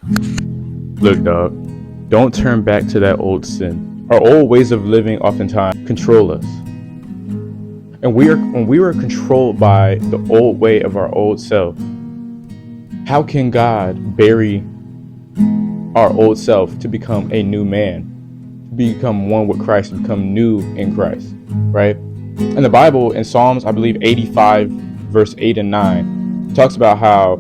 Look, dog, don't turn back to that old sin. Our old ways of living oftentimes control us. And when we are controlled by the old way of our old self, how can God bury our old self to become a new man, to become one with Christ, to become new in Christ, right? In the Bible, in Psalms, I believe 85, verse 8 and 9, talks about how,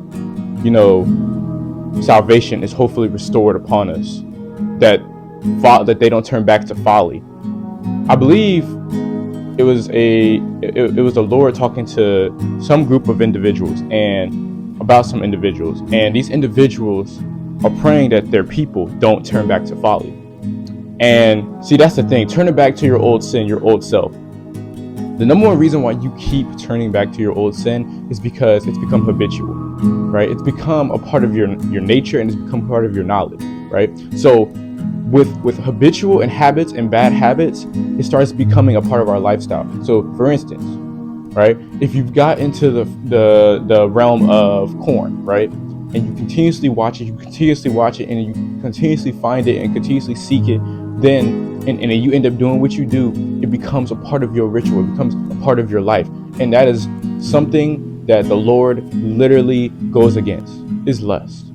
salvation is hopefully restored upon us, that they don't turn back to folly. I believe it was the Lord talking to some group of individuals and about some individuals, and these individuals are praying that their people don't turn back to folly. And see, that's the thing, turning back to your old sin, your old self. The number one reason why you keep turning back to your old sin is because it's become habitual, right? It's become a part of your nature, and it's become part of your knowledge, right? So with habitual and habits and bad habits, it starts becoming a part of our lifestyle. So for instance, right, if you've got into the realm of corn, right, and you continuously watch it, and you continuously find it and continuously seek it, then and you end up doing what you do, it becomes a part of your ritual, it becomes a part of your life. And that is something that the Lord literally goes against, is lust,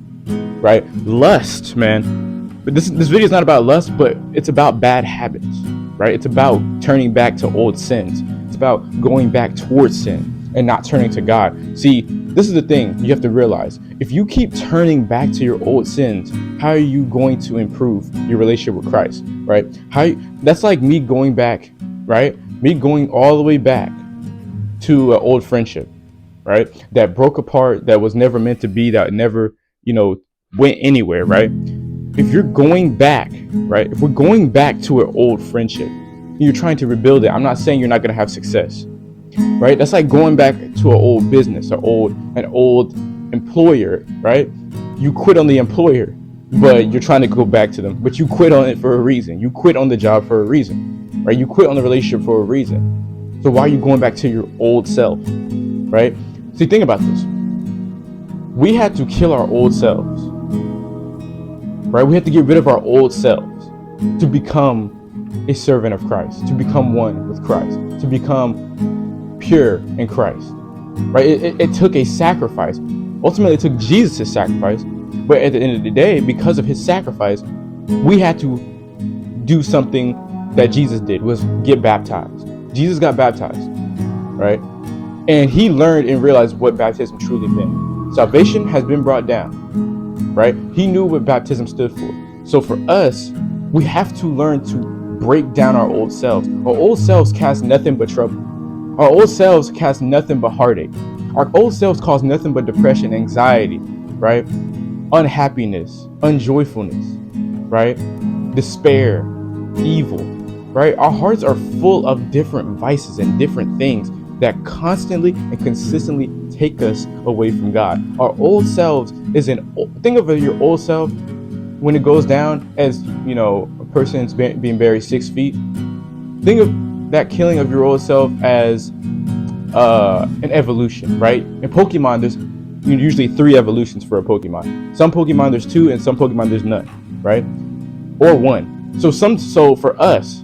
right? Lust, man. But this video is not about lust, but it's about bad habits, right? It's about turning back to old sins. It's about going back towards sin and not turning to God. See, this is the thing you have to realize. If you keep turning back to your old sins, how are you going to improve your relationship with Christ, right? That's like me going back, right? Me going all the way back to an old friendship, right? That broke apart, that was never meant to be, that never, went anywhere, right? If you're going back, right? If we're going back to an old friendship, you're trying to rebuild it. I'm not saying you're not going to have success, right? That's like going back to an old business, an old employer, right? You quit on the employer, but you're trying to go back to them, but you quit on it for a reason. You quit on the job for a reason, right? You quit on the relationship for a reason. So why are you going back to your old self, right? See, think about this. We had to kill our old selves, right? We have to get rid of our old selves to become a servant of Christ, to become one with Christ, to become pure in Christ, right? It took a sacrifice. Ultimately, it took Jesus' sacrifice. But at the end of the day, because of his sacrifice, we had to do something that Jesus did, was get baptized. Jesus got baptized, right? And he learned and realized what baptism truly meant. Salvation has been brought down, right? He knew what baptism stood for. So for us, we have to learn to break down our old selves. Our old selves cause nothing but trouble. Our old selves cause nothing but heartache. Our old selves cause nothing but depression, anxiety, right? Unhappiness, unjoyfulness, right? Despair, evil, right? Our hearts are full of different vices and different things that constantly and consistently take us away from God. Our old selves think of your old self when it goes down as, a person's being buried 6 feet. Think of that killing of your old self as an evolution, right? In Pokemon, there's usually 3 evolutions for a Pokemon. Some Pokemon there's 2, and some Pokemon there's none, right? Or 1. So for us,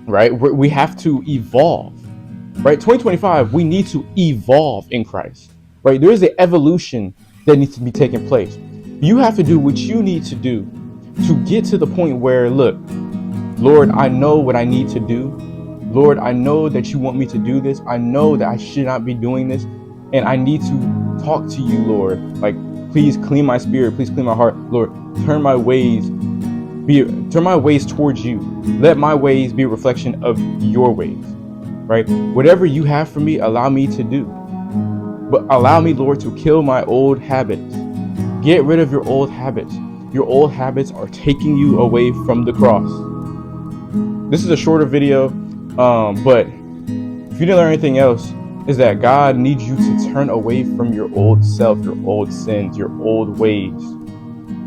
right, we have to evolve, right? 2025, we need to evolve in Christ, right? There is an evolution that needs to be taking place. You have to do what you need to do to get to the point where, look, Lord, I know what I need to do. Lord, I know that you want me to do this. I know that I should not be doing this. And I need to talk to you, Lord. Like, please clean my spirit. Please clean my heart. Lord, turn my ways towards you. Let my ways be a reflection of your ways, right? Whatever you have for me, allow me to do. But allow me, Lord, to kill my old habits. Get rid of your old habits. Your old habits are taking you away from the cross. This is a shorter video, but if you didn't learn anything else, is that God needs you to turn away from your old self, your old sins, your old ways,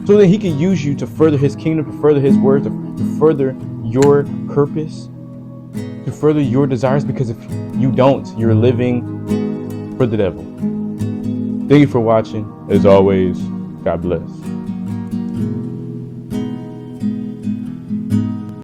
so that he can use you to further his kingdom, to further his word, to further your purpose, to further your desires, because if you don't, you're living for the devil. Thank you for watching. As always, God bless.